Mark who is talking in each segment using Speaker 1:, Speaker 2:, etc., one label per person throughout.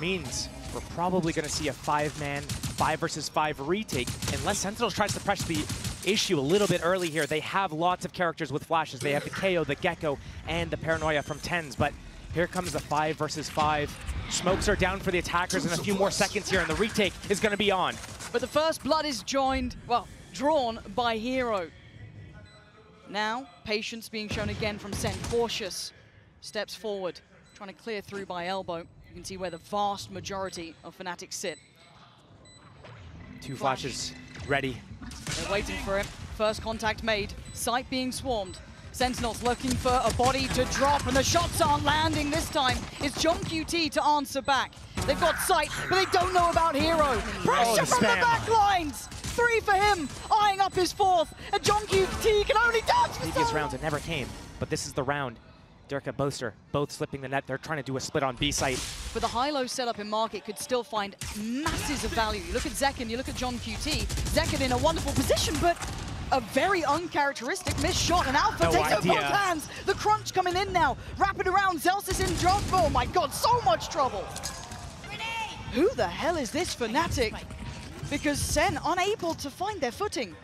Speaker 1: Means we're probably going to see a 5-man, 5 versus 5 retake, unless Sentinels tries to press the issue a little bit early here. They have lots of characters with flashes. They have the KO, the Gecko, and the Paranoia from TenZ, but here comes the 5 versus 5. Smokes are down for the attackers in a few more seconds here, and the retake is going to be on.
Speaker 2: But the first blood is drawn by Hero. Now, patience being shown again from Sen. Cautious steps forward, trying to clear through by elbow. You can see where the vast majority of FNATIC sit.
Speaker 1: Two flashes ready.
Speaker 2: They're waiting for it. First contact made. Sight being swarmed. Sentinels looking for a body to drop, and the shots aren't landing this time. It's johnqt to answer back. They've got Sight, but they don't know about Hero. Pressure from the back lines! 3 for him, eyeing up his 4th, and johnqt can only dodge for
Speaker 1: previous rounds, it never came, but this is the round. Derke, Boaster, both slipping the net. They're trying to do a split on B site.
Speaker 2: But the high-low setup in market could still find masses of value. You look at zekken, you look at johnqt. zekken in a wonderful position, but a very uncharacteristic missed shot. And Alpha takes it both hands. The crunch coming in now. Wrap it around. Zellsis in trouble. Oh my god, so much trouble. Who the hell is this FNATIC? Because Sen unable to find their footing.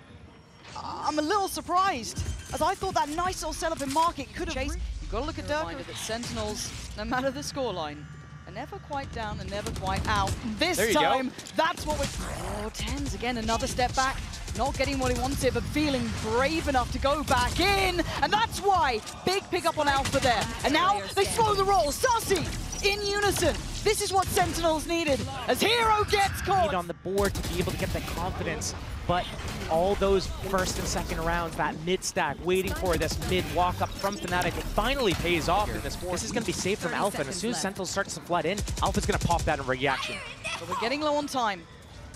Speaker 2: I'm a little surprised, as I thought that nice little setup in market could have... You've got to look at Derke. That Sentinels, no matter the scoreline, are never quite down and never quite out. This time, that's what we're... Oh, TenZ again, another step back. Not getting what he wanted, but feeling brave enough to go back in. And that's why, big pickup on Alpha there. And now they slow the roll. Sacy in unison. This is what Sentinels needed, as Hero gets caught.
Speaker 1: On the board to be able to get the confidence, but all those first and second rounds, that mid-stack, waiting for this mid-walk-up from FNATIC, it finally pays off in this fourth. This is going to be safe from Alpha, and as soon as Sentinels starts to flood in, Alpha's going to pop that in reaction.
Speaker 2: But we're getting low on time,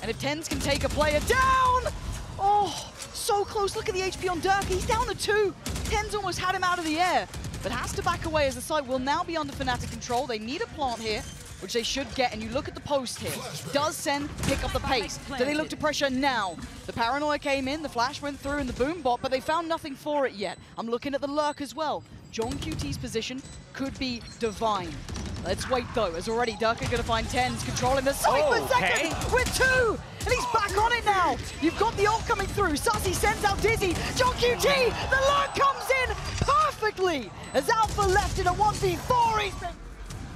Speaker 2: and if TenZ can take a player down, oh, so close. Look at the HP on Derke. He's down to 2. TenZ almost had him out of the air, but has to back away as the side will now be under FNATIC control. They need a plant here, which they should get, and you look at the post here. Does Sen pick up the pace? Do they look to pressure now? The Paranoia came in, the flash went through, and the boom bot, but they found nothing for it yet. I'm looking at the lurk as well. johnqt's position could be divine. Let's wait though, as already Derke going to find TenZ controlling the site for second with 2! And he's back on it now! You've got the ult coming through, Sacy sends out Dizzy, johnqt, the lurk comes in perfectly! As Alpha left in a 1v4, he's been...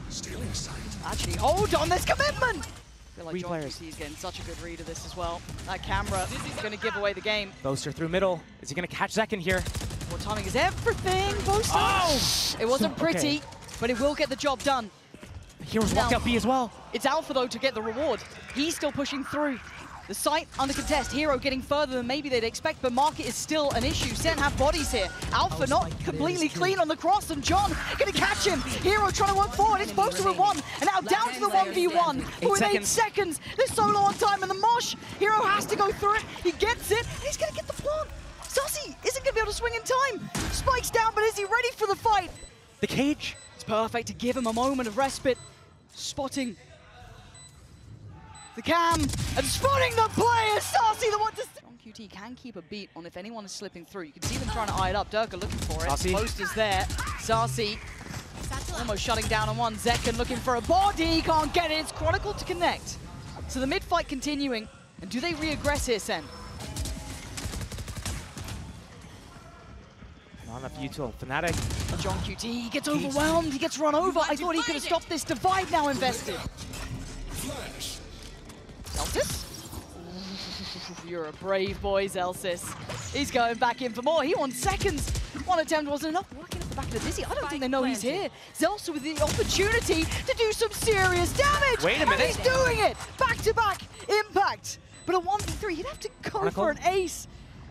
Speaker 3: Stealing sight.
Speaker 2: Actually, hold on, there's commitment! I feel like
Speaker 1: johnqt
Speaker 2: is getting such a good read of this as well. That camera is going to give away the game.
Speaker 1: Boaster through middle. Is he going to catch zekken here?
Speaker 2: More timing is everything, Boaster!
Speaker 1: Oh!
Speaker 2: It wasn't pretty, but it will get the job done.
Speaker 1: Heroes walked out B as well.
Speaker 2: It's Alpha though to get the reward. He's still pushing through. The site under contest, Hero getting further than maybe they'd expect, but market is still an issue. Sen have bodies here. Alpha not completely clean on the cross, and John gonna catch him. Hero trying to work forward, it's Boaster with 1, and now down to the 1v1. With 8 seconds, they're so low on time, and the mosh, Hero has to go through it, he gets it, and he's gonna get the plant. Sacy isn't gonna be able to swing in time. Spike's down, but is he ready for the fight?
Speaker 1: The cage.
Speaker 2: It's perfect to give him a moment of respite. Spotting the cam and spotting the player. Sacy the one to... johnqt can keep a beat on if anyone is slipping through. You can see them trying to eye it up. Derke looking for it.
Speaker 1: Sacy.
Speaker 2: Post is there. Sacy almost shutting down on one. zekken looking for a body. Can't get it. It's Chronicle to connect. So the mid-fight continuing. And do they re-aggress here, Sen?
Speaker 1: Not enough util. FNATIC.
Speaker 2: johnqt, he gets overwhelmed. He gets run over. I thought he could have stopped this divide now invested. Zellsis? You're a brave boy, Zellsis. He's going back in for more. He wants seconds. One attempt wasn't enough. Working up the back of the Dizzy. I don't think they know he's here. Zellsis with the opportunity to do some serious damage.
Speaker 1: Wait a minute.
Speaker 2: And he's doing it. Back-to-back impact. But a 1v3, he'd have to go
Speaker 1: Chronicle?
Speaker 2: for an ace.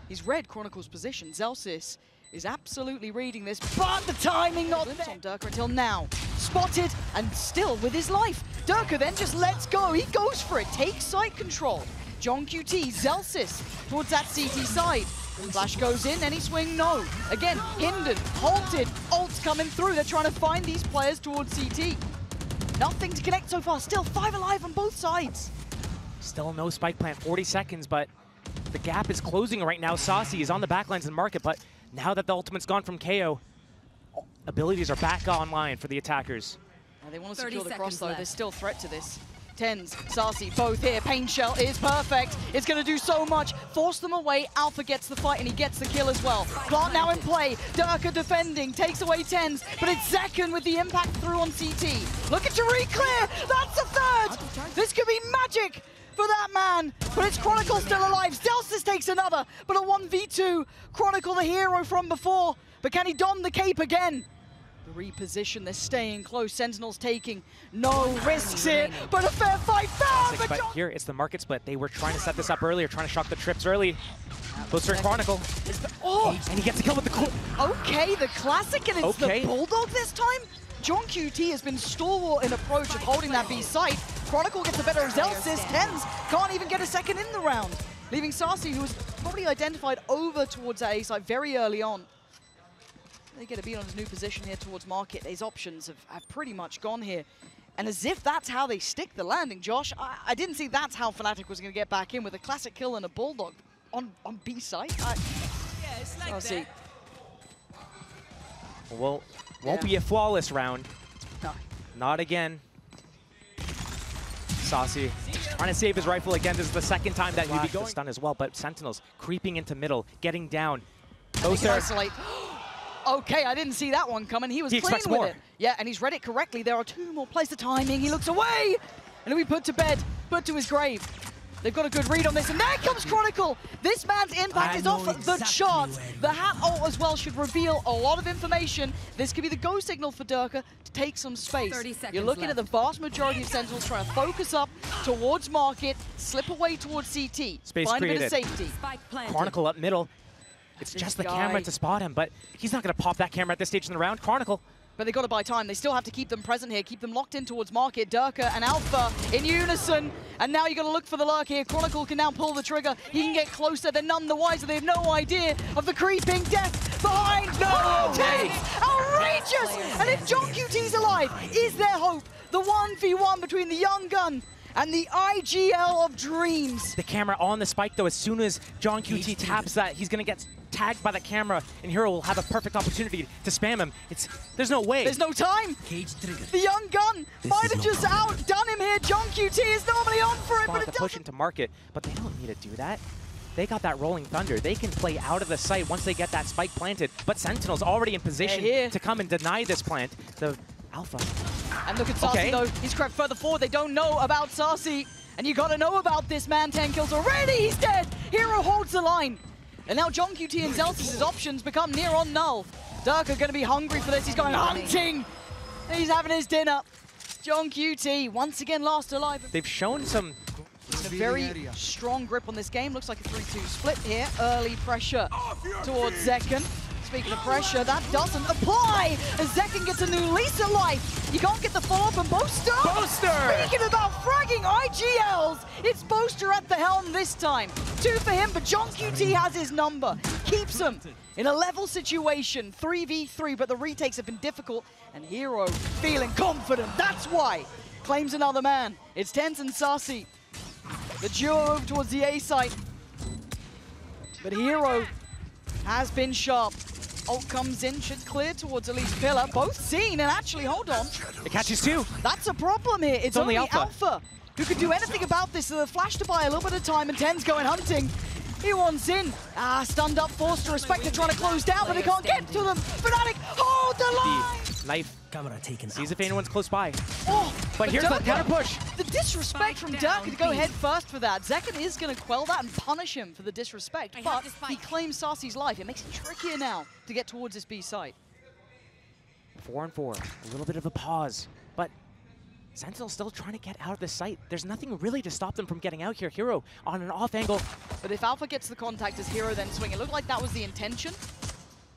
Speaker 2: He's read Chronicle's position. Zellsis is absolutely reading this, but the timing not there on Derke until now. Spotted and still with his life. Derke then just lets go. He goes for it. Takes site control. johnqt, Zellsis towards that CT side. Flash goes in, any swing, no. Again, hindered, halted, ults coming through. They're trying to find these players towards CT. Nothing to connect so far. Still 5 alive on both sides.
Speaker 1: Still no spike plant. 40 seconds, but the gap is closing right now. Sacy is on the backlines in the market, but now that the ultimate's gone from KO, abilities are back online for the attackers.
Speaker 2: They want to secure the cross, though. There's still threat to this. TenZ, Sacy, both here. Pain Shell is perfect. It's going to do so much. Force them away. Alpha gets the fight, and he gets the kill as well. Plant now in play. Derke defending. Takes away TenZ, but it's zekken with the impact through on CT. Looking to re-clear. That's the third. This could be magic for that man, but it's Chronicle still alive. Zellsis takes another, but a 1v2. Chronicle, the hero from before, but can he don the cape again? The reposition, they're staying close. Sentinels taking no risks here, but a fair fight found.
Speaker 1: But here, it's the market split. They were trying to set this up earlier, trying to shock the trips early. Boaster and Chronicle. And he gets a kill with the core.
Speaker 2: Okay, the classic, and it's the Bulldog this time. johnqt has been stalwart in approach of holding that B site. Chronicle gets the better of Zellsis. TenZ can't even get a second in the round, leaving Sacy, who was probably identified over towards that A site very early on. They get a beat on his new position here towards market. His options have pretty much gone here. And as if that's how they stick the landing, Josh, I didn't see that's how FNATIC was going to get back in with a classic kill and a Bulldog on B site.
Speaker 3: Yeah, it's like that.
Speaker 1: Well, won't be a flawless round.
Speaker 2: No.
Speaker 1: Not again. Sacy trying to save his rifle again. This is the second time that he'd be going stun as well, but Sentinels creeping into middle, getting down. Boaster.
Speaker 2: Isolate. Okay, I didn't see that one coming. He was clean with it. Yeah, and he's read it correctly. There are two more plays. The timing. He looks away, and he'll be put to bed, put to his grave. They've got a good read on this, and there comes Chronicle. This man's impact is off the charts. The hat ult as well should reveal a lot of information. This could be the go signal for Derke to take some space. You're looking at the vast majority of Sentinels trying to focus up towards market, slip away towards CT,
Speaker 1: space
Speaker 2: find
Speaker 1: created.
Speaker 2: a bit of safety.
Speaker 1: Chronicle up middle. It's just the camera to spot him, but he's not going to pop that camera at this stage in the round. Chronicle.
Speaker 2: But they've got to buy time. They still have to keep them present here, keep them locked in towards market. Derke and Alpha in unison. And now you've got to look for the lurk here. Chronicle can now pull the trigger. He can get closer. They're none the wiser. They have no idea of the creeping death behind. No way! Outrageous! And if johnqt's alive, is there hope? The 1v1 between the young gun and the IGL of dreams.
Speaker 1: The camera on the spike, though, as soon as johnqt taps that, he's going to get tagged by the camera, and Hiro will have a perfect opportunity to spam him. There's no way.
Speaker 2: There's no time. The young gun might have just outdone him here. johnqt is normally on for it, but it
Speaker 1: push into market, but they don't need to do that. They got that rolling thunder. They can play out of the site once they get that spike planted, but Sentinel's already in position to come and deny this plant. The Alpha.
Speaker 2: And look at Sacy, though. He's crept further forward. They don't know about Sacy. And you got to know about this man. 10 kills already. He's dead. Hiro holds the line. And now johnqt and Zellsis' options become near on null. Derke going to be hungry for this. He's going hunting. He's having his dinner. johnqt once again last alive.
Speaker 1: They've shown some
Speaker 2: a very strong grip on this game. Looks like a 3-2 split here. Early pressure towards zekken. Speaking of pressure, that doesn't apply as zekken gets a new lease of life. You can't get the follow-up on Boaster. Speaking about fragging IGLs, it's Boaster at the helm this time. 2 for him, but johnqt has his number. Keeps him in a level situation, 3v3, but the retakes have been difficult, and Hiro feeling confident. That's why. Claims another man. It's TenZ and Sacy. The duo over towards the A site. But Hiro has been sharp. Ult comes in, should clear towards at least Pillar. Both seen, and actually, hold on.
Speaker 1: It catches 2.
Speaker 2: That's a problem here. It's only Alpha who could do anything about this. So the flash to buy a little bit of time, and TenZ going hunting. He wants in. Stunned up, forced to respect. They're trying to close down, but they can't get to them. FNATIC, hold the line!
Speaker 1: Knife. Sees if anyone's close by.
Speaker 2: But
Speaker 1: here's the counter push.
Speaker 2: The disrespect from Derke to go head first for that. Zekken is going to quell that and punish him for the disrespect, but he claims Sacy's life. It makes it trickier now to get towards this B site.
Speaker 1: 4-4, a little bit of a pause, but Sentinel's still trying to get out of the site. There's nothing really to stop them from getting out here. Hiro on an off angle.
Speaker 2: But if Alpha gets the contact, does Hiro then swing? It looked like that was the intention.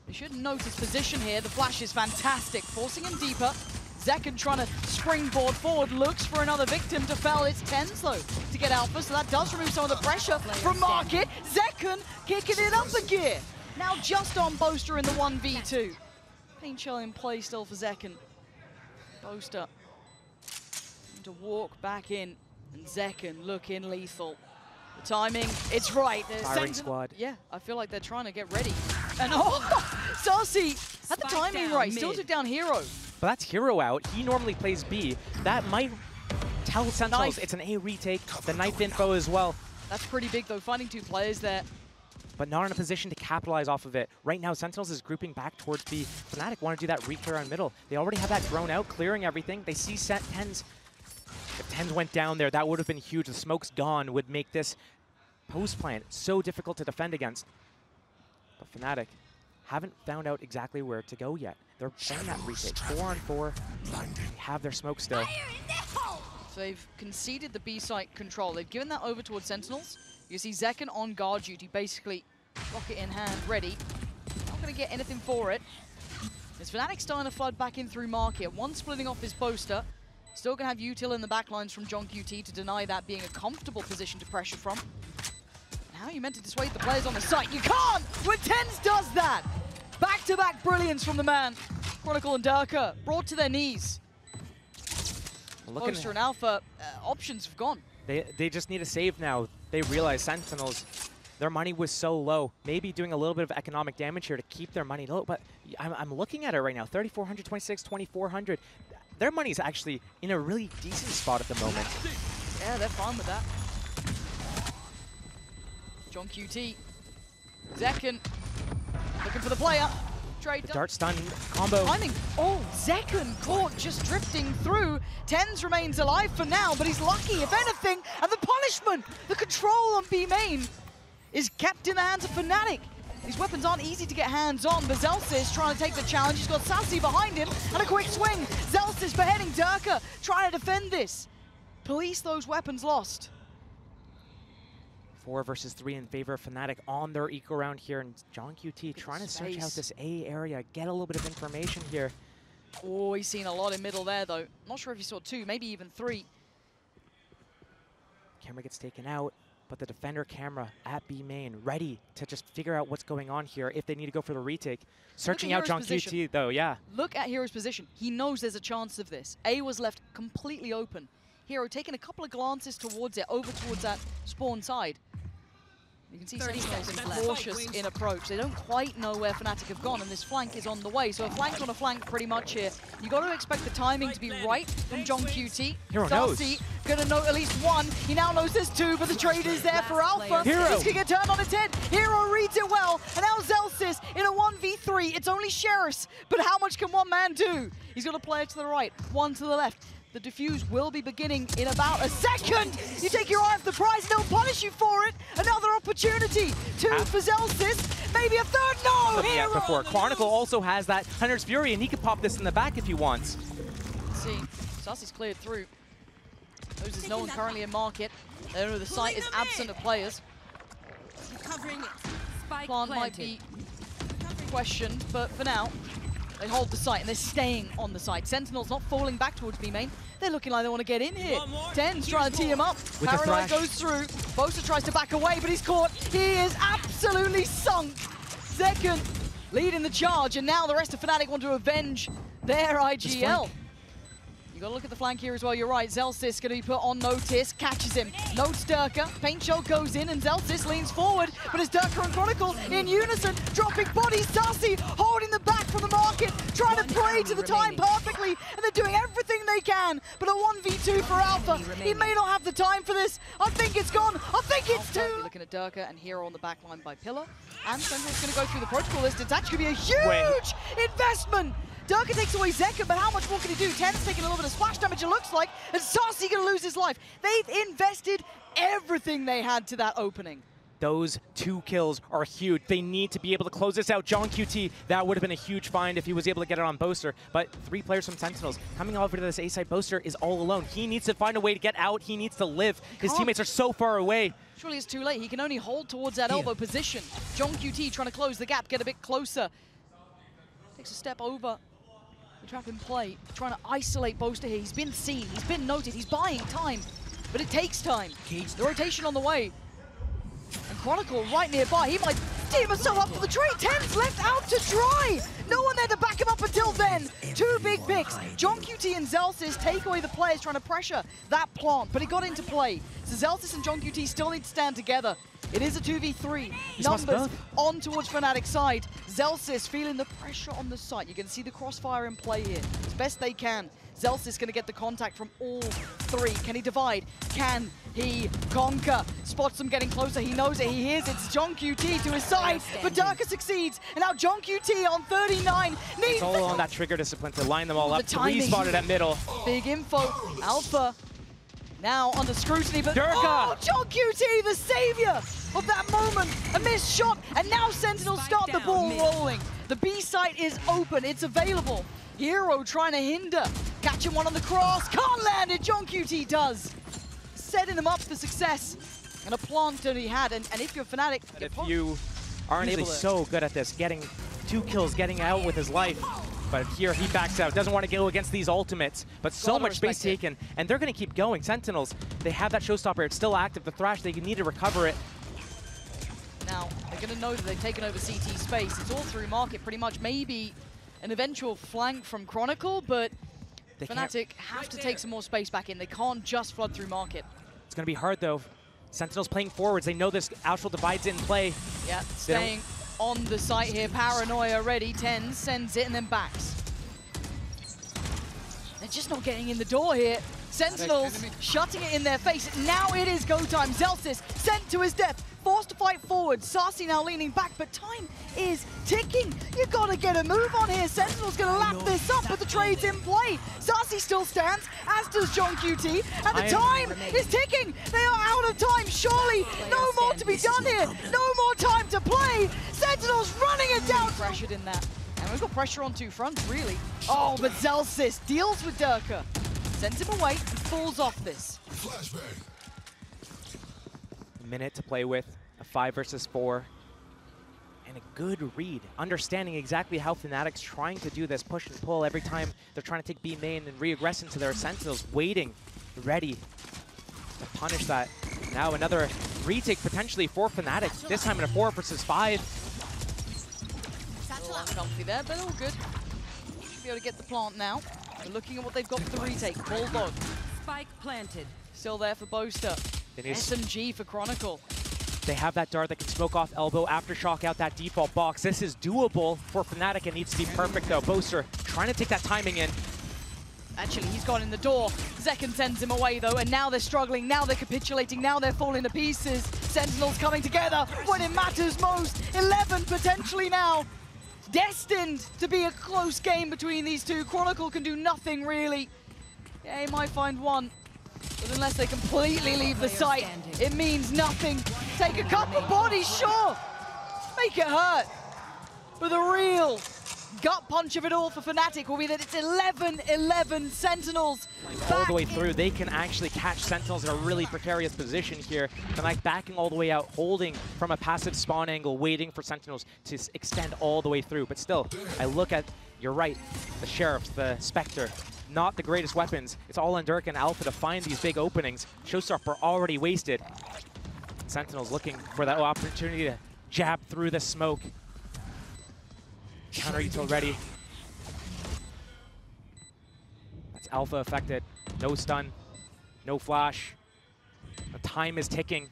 Speaker 2: You should note his position here. The flash is fantastic, forcing him deeper. Zekken trying to springboard forward, looks for another victim to fell. It's TenZ though to get Alpha, so that does remove some of the pressure from market. Zekken kicking it up a gear. Now just on Boaster in the 1v2. Pain Shell in play still for Zekken. Boaster to walk back in, and Zekken looking lethal. The timing, it's right.
Speaker 1: Firing squad.
Speaker 2: Yeah, I feel like they're trying to get ready. And Sacy had the timing right. Still took down Hiro.
Speaker 1: But that's Hero out. He normally plays B. That might tell Sentinels
Speaker 2: Knife.
Speaker 1: it's an A retake. The knife info as well.
Speaker 2: That's pretty big, though, finding 2 players there.
Speaker 1: But not in a position to capitalize off of it. Right now, Sentinels is grouping back towards B. FNATIC want to do that re-clear on middle. They already have that drone out, clearing everything. They see TenZ. If TenZ went down there, that would have been huge. The smoke's gone, would make this post plant so difficult to defend against. But FNATIC haven't found out exactly where to go yet. They're playing that retake. 4 on 4. They have their smoke still.
Speaker 2: So they've conceded the B site control. They've given that over towards Sentinels. You see Zekken on guard duty, basically rocket in hand, ready. Not going to get anything for it. As FNATIC starting to flood back in through market. One splitting off his Boaster. Still going to have util in the backlines from johnqt to deny that being a comfortable position to pressure from. And how are you meant to dissuade the players on the site? You can't when TenZ does that! Back-to-back brilliance from the man. Chronicle and Derke brought to their knees. Boaster and Alpha, options have gone.
Speaker 1: They just need a save now. They realize Sentinels, their money was so low. Maybe doing a little bit of economic damage here to keep their money low. But I'm looking at it right now. 3,400, 26, 2,400. Their money's actually in a really decent spot at the moment.
Speaker 2: Yeah, they're fine with that. johnqt. Zekken looking for the player. Trade
Speaker 1: The dart stun combo.
Speaker 2: Timing. Oh, Zekken caught just drifting through. TenZ remains alive for now, but he's lucky, if anything. And the punishment, the control on B main is kept in the hands of FNATIC. These weapons aren't easy to get hands on, but Zellsis trying to take the challenge. He's got Sacy behind him, and a quick swing. Zellsis beheading Derke, trying to defend this. Police those weapons lost.
Speaker 1: 4 versus 3 in favor of FNATIC on their eco round here, and johnqt trying to search out this A area, get a little bit of information here.
Speaker 2: Oh, he's seen a lot in middle there, though. Not sure if he saw 2, maybe even 3.
Speaker 1: Camera gets taken out, but the defender camera at B main, ready to just figure out what's going on here if they need to go for the retake. Searching out johnqt, though, yeah.
Speaker 2: Look at Hero's position. He knows there's a chance of this. A was left completely open. Hiro taking a couple of glances towards it, over towards that spawn side. You can see Sentinels cautious in approach. They don't quite know where FNATIC have gone, and this flank is on the way. So a flank on a flank pretty much here. You got to expect the timing to be right from johnqt.
Speaker 1: Hiro knows.
Speaker 2: Sacy going to know at least 1. He now knows there's 2, but the trade is there for Alpha.
Speaker 1: Hiro.
Speaker 2: This can get turned on its head. Hiro reads it well, and now Zellsis in a 1v3. It's only Sheriffs, but how much can one man do? He's got a player to the right, 1 to the left. The defuse will be beginning in about a second. You take your eye off the prize and they'll punish you for it. Another opportunity. 2 for Zellsis. Maybe a 3rd. No!
Speaker 1: Yeah, before. Chronicle also has that Hunter's Fury, and he can pop this in the back if he wants.
Speaker 2: Let's see. Sacy's cleared through. Knows there's no one currently in market. They know the site is absent of players.
Speaker 3: Covering it. Spike
Speaker 2: Plant might be questioned, but for now, they hold the site and they're staying on the site. Sentinels not falling back towards B main. They're looking like they want to get in here. TenZ trying to tee him up. Paranoid goes through. Boaster tries to back away, but he's caught. He is absolutely sunk. Zekken leading the charge, and now the rest of FNATIC want to avenge their IGL. You got to look at the flank here as well. You're right. Zellsis going to be put on notice. Catches him. Notes Derke. Paint shell goes in, and Zellsis leans forward. But it's Derke and Chronicle in unison, dropping bodies. Sacy holding the back from the market, trying to play to the time perfectly, and they're doing everything they can. But a 1v2 for Alpha. He may not have the time for this. I think it's gone. I think it's 2. You're looking at Derke and Hiro on the back line by Pillar. And Sentinel's going to go through the protocol list. It's actually going to be a huge investment. Derke takes away Zekken, but how much more can he do? TenZ taking a little bit of splash damage, it looks like, and Sacy going to lose his life. They've invested everything they had to that opening.
Speaker 1: Those 2 kills are huge. They need to be able to close this out. johnqt, that would have been a huge find if he was able to get it on Boaster. But 3 players from Sentinels coming over to this A-side. Boaster is all alone. He needs to find a way to get out. He needs to live. His teammates are so far away.
Speaker 2: Surely it's too late. He can only hold towards that elbow position. johnqt trying to close the gap, get a bit closer. Takes a step over. Trap in play, trying to isolate Boaster here. He's been seen, he's been noted, he's buying time, but it takes time. The rotation on the way. And Chronicle right nearby, he might team himself up for the trade. TenZ left out to dry. No one there to back him up until then. 2 big picks. johnqt and Zellsis take away the players trying to pressure that plant, but it got into play. So Zellsis and johnqt still need to stand together. It is a 2v3.
Speaker 1: He's lost
Speaker 2: Numbers
Speaker 1: both.
Speaker 2: on towards Fnatic side. Zellsis feeling the pressure on the site. You can see the crossfire in play here. As best they can. Zellsis going to get the contact from all three. Can he divide? Can he conquer? Spots them getting closer. He knows it. He hears it. It's johnqt to his side. But Derke succeeds. And now johnqt on 39. Needs
Speaker 1: It's all on that trigger discipline to line them all up.
Speaker 2: timing.
Speaker 1: Three spotted at middle.
Speaker 2: Big info. Alpha now under scrutiny, but
Speaker 1: Derke!
Speaker 2: oh, johnqt, the savior of that moment. A missed shot, and now Sentinels start the ball rolling. The B site is open, it's available. Hiro trying to hinder. Catching one on the cross, can't land it, johnqt does. Setting them up for success. And a plant that he had, and if you're Fnatic,
Speaker 1: If you aren't able so good at this, getting 2 kills, getting out with his life. But here he backs out, doesn't want to go against these ultimates. But so much space taken, and they're going to keep going. Sentinels, they have that showstopper, it's still active. The Thrash, they need to recover it.
Speaker 2: Now, they're going to know that they've taken over CT space. It's all through market, pretty much. Maybe an eventual flank from Chronicle, but Fnatic have to take some more space back in. They can't just flood through market.
Speaker 1: It's going to be hard, though. Sentinels playing forwards. They know this Astral Divide's in play.
Speaker 2: Yeah, staying on the site here. Paranoia ready. TenZ sends it and then backs. They're just not getting in the door here. Sentinels shutting it in their face. Now it is go time. Zellsis sent to his death. Forced to fight forward. Sacy now leaning back, but time is ticking. You gotta get a move on here. Sentinel's gonna lap this up, but the trade's in play. Sacy still stands, as does johnqt, and the time is ticking. They are out of time, surely. No more to be done here. No more time to play. Sentinel's running it down. Pressured in that. And we've got pressure on 2 fronts, really. Oh, but Zellsis deals with Derke. Sends him away and falls off this.
Speaker 1: Minute to play with, a 5 versus 4, and a good read. Understanding exactly how Fnatic's trying to do this push and pull every time they're trying to take B main and re-aggress into their Sentinels, waiting, ready to punish that. Now another retake potentially for Fnatic, this time in a 4 versus 5.
Speaker 2: A little uncomfy there, but all good. Should be able to get the plant now. We're looking at what they've got for the retake. Bulldog.
Speaker 3: Spike planted.
Speaker 2: Still there for Boaster. SMG for Chronicle.
Speaker 1: They have that dart that can smoke off elbow, aftershock out that default box. This is doable for Fnatic. It needs to be perfect though. Boaster trying to take that timing in.
Speaker 2: Actually, he's gone in the door. Zekken sends him away though, and now they're struggling, now they're capitulating, now they're falling to pieces. Sentinels coming together when it matters most. 11 potentially now. Destined to be a close game between these two. Chronicle can do nothing really. Yeah, he might find one. But unless they completely leave the site, it means nothing. Take a couple bodies, sure. Make it hurt. But the real gut punch of it all for Fnatic will be that it's 11-11 Sentinels.
Speaker 1: All the way through, they can actually catch Sentinels in a really precarious position here. Fnatic backing all the way out, holding from a passive spawn angle, waiting for Sentinels to extend all the way through. But still, I look at, you're right, the Sheriffs, the Spectre, not the greatest weapons. It's all on Derke and Alpha to find these big openings. Showstopper already wasted. Sentinels looking for that opportunity to jab through the smoke. Counter util ready. That's Alpha affected. No stun, no flash. The time is ticking.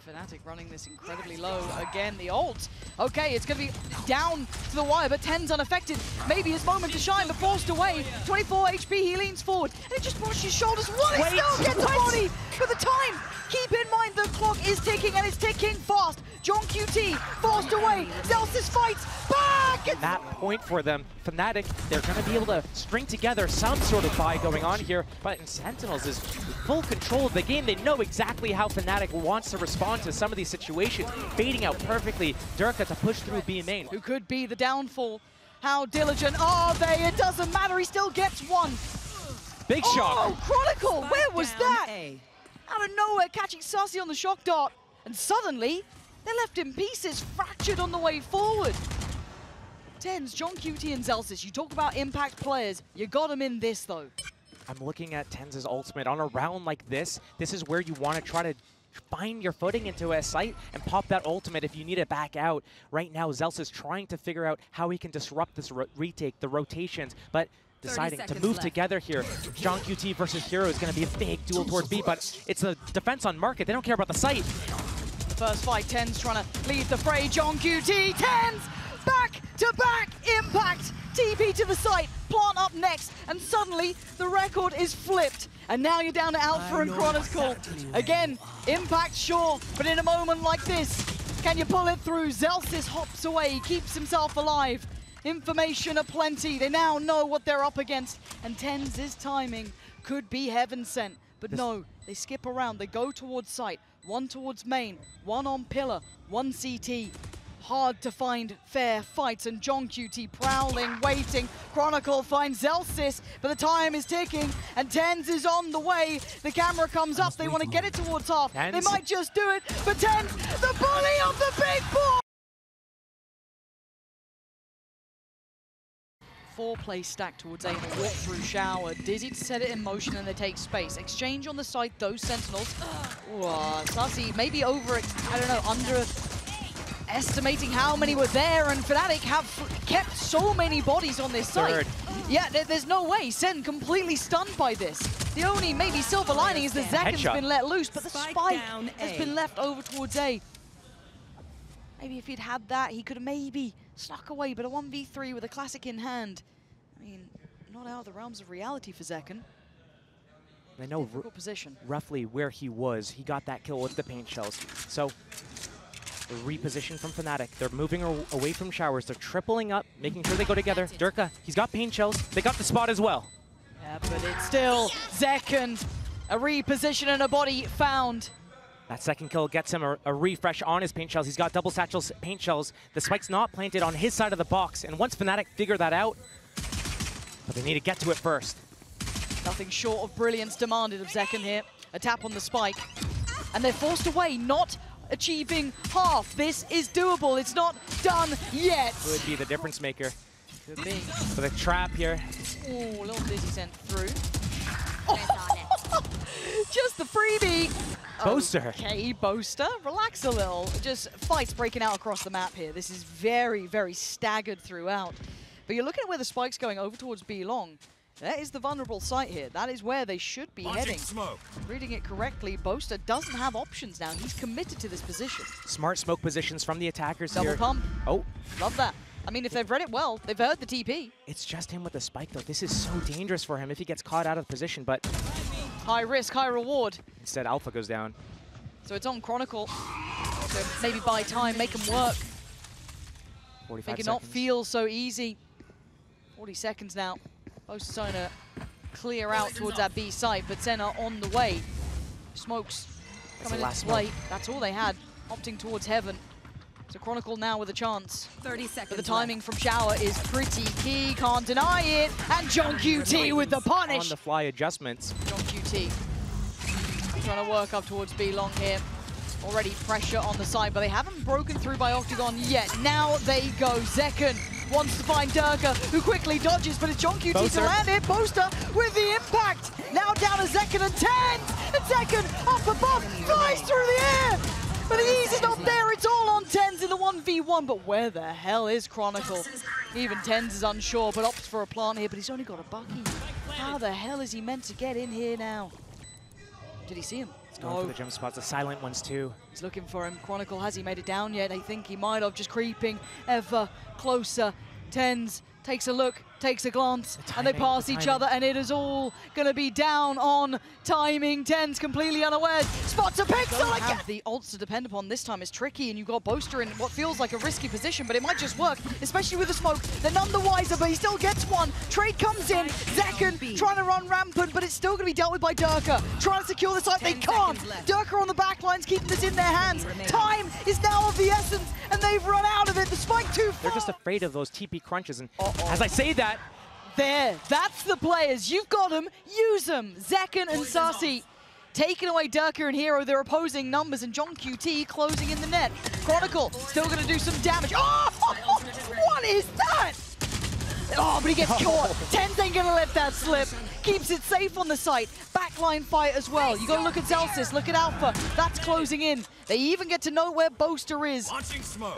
Speaker 2: Fnatic running this incredibly low. Again, the ult. Okay, it's going to be down to the wire, but TenZ unaffected. Maybe his moment to shine, but forced away. 24 HP, he leans forward, and it just brushes his shoulders. What? It still gets the body for the time. Keep in mind the clock is ticking, and it's ticking fast. johnqt forced away. Zellsis fights back.
Speaker 1: At that point for them, Fnatic, they're going to be able to string together some sort of buy going on here, but in Sentinels is full control of the game. They know exactly how Fnatic wants to respond to some of these situations, baiting out perfectly Derke to push through B main.
Speaker 2: Who could be the downfall? How diligent are they? It doesn't matter, he still gets one.
Speaker 1: Big shot.
Speaker 2: Oh, Chronicle, where was that? Out of nowhere, catching Sacy on the shock dart, and suddenly, they're left in pieces, fractured on the way forward. TenZ, johnqt, and Zellsis, you talk about impact players, you got them in this though.
Speaker 1: I'm looking at TenZ's ultimate. On a round like this is where you want to try to find your footing into a site and pop that ultimate if you need it back out. Right now, Zellsis is trying to figure out how he can disrupt this retake, the rotations, but deciding to move together here. johnqt versus Hiro is going to be a big duel towards B, but it's a defense on market. They don't care about the site.
Speaker 2: The first fight, TenZ trying to lead the fray. johnqt, TenZ, back-to-back impact. TP to the site, plant up next, and suddenly the record is flipped. And now you're down to Alpha and Chronicle. Again, impact sure, but in a moment like this, can you pull it through? Zellsis hops away, keeps himself alive. Information aplenty, they now know what they're up against, and TenZ's timing could be heaven sent. But no, they skip around, they go towards site, one towards main, one on pillar, one CT. Hard to find fair fights, and johnqt prowling, waiting. Chronicle finds Zellsis, but the time is ticking, and TenZ is on the way. The camera comes up, they want to get it towards half. They might just do it, but TenZ, the bully of the big boy! 4-play stack towards A, and a walk through shower. Dizzy to set it in motion, and they take space. Exchange on the side, those Sentinels. Sacy maybe over, I don't know, underestimating how many were there, and FNATIC have kept so many bodies on this site. Yeah, there's no way. Sen completely stunned by this. The only maybe silver lining is that Zekken's been let loose, but the spike has been left over towards A. Maybe if he'd had that, he could have maybe snuck away, but a 1v3 with a classic in hand. I mean, not out of the realms of reality for Zekken.
Speaker 1: They know roughly where he was. He got that kill with the paint shells. So, the reposition from FNATIC. They're moving away from showers. They're tripling up, making sure they go together. Derke, he's got paint shells. They got the spot as well.
Speaker 2: Yeah, but it's still Zekken. A reposition and a body found.
Speaker 1: That second kill gets him a refresh on his paint shells. He's got double satchels, paint shells. The spike's not planted on his side of the box. And once FNATIC figure that out, but they need to get to it first.
Speaker 2: Nothing short of brilliance demanded of Zekken here. A tap on the spike. And they're forced away, not achieving half. This is doable. It's not done yet.
Speaker 1: Could be the difference maker.
Speaker 2: Could be.
Speaker 1: For the trap here.
Speaker 2: Oh, a little dizzy sent through. Just the freebie.
Speaker 1: Boaster.
Speaker 2: Okay, Boaster, relax a little. Just fights breaking out across the map here. This is very, very staggered throughout. But you're looking at where the spike's going over towards B long. That is the vulnerable site here. That is where they should be heading.
Speaker 4: Smoke.
Speaker 2: Reading it correctly, Boaster doesn't have options now. He's committed to this position.
Speaker 1: Smart smoke positions from the attackers
Speaker 2: Double
Speaker 1: here.
Speaker 2: pump.
Speaker 1: Oh.
Speaker 2: Love that. I mean, if they've read it well, they've heard the TP.
Speaker 1: It's just him with the spike, though. This is so dangerous for him if he gets caught out of position, but...
Speaker 2: High risk, high reward.
Speaker 1: Instead, Alpha goes down.
Speaker 2: So it's on Chronicle to maybe buy time, make them work.
Speaker 1: 45
Speaker 2: Make it
Speaker 1: seconds.
Speaker 2: not feel so easy. 40 seconds now. Boaster's trying to clear out towards that B site, but Senna on the way. Smokes coming into play. That's all they had, opting towards heaven. So Chronicle now with a chance.
Speaker 3: 30 seconds.
Speaker 2: But the timing from shower is pretty key, can't deny it. And johnqt with the punish.
Speaker 1: On the fly adjustments.
Speaker 2: johnqt trying to work up towards B long here. Already pressure on the side, but they haven't broken through by Octagon yet. Now they go. Zekken wants to find Derke, who quickly dodges, but it's johnqt to land it. Boaster with the impact. Now down to Zekken and TenZ. And Zekken up above, flies through the air. But the ease is not there. It's all on TenZ in the 1v1. But where the hell is Chronicle? Even TenZ is unsure, but opts for a plant here. But he's only got a bucky. How the hell is he meant to get in here now? Did he see him?
Speaker 1: He's going for the jump spots, the silent ones too.
Speaker 2: He's looking for him. Chronicle, has he made it down yet? I think he might have, just creeping ever closer. TenZ takes a look, takes a glance, and they pass each other, and it is all going to be down on timing. TenZ completely unawares. Spots a pixel again! The ults to depend upon this time is tricky, and you've got Boaster in what feels like a risky position, but it might just work, especially with the smoke. They're none the wiser, but he still gets one. Trade comes in. Zekken trying to run rampant, but it's still going to be dealt with by Derke. Trying to secure the site, they can't. Derke on the back lines, keeping this in their hands. Time is now of the essence, and they've run out of it. The spike too far.
Speaker 1: They're just afraid of those TP crunches, and as I say that,
Speaker 2: there, that's the players. You've got them, use them. Zekken and Sacy taking away Derke and Hero, their opposing numbers, and johnqt closing in the net. Chronicle still going to do some damage. Oh, what is that? Oh, but he gets caught. TenZ ain't going to let that slip. Keeps it safe on the site. Backline fight as well. You got to look at Zellsis, look at Alpha. That's closing in. They even get to know where Boaster is.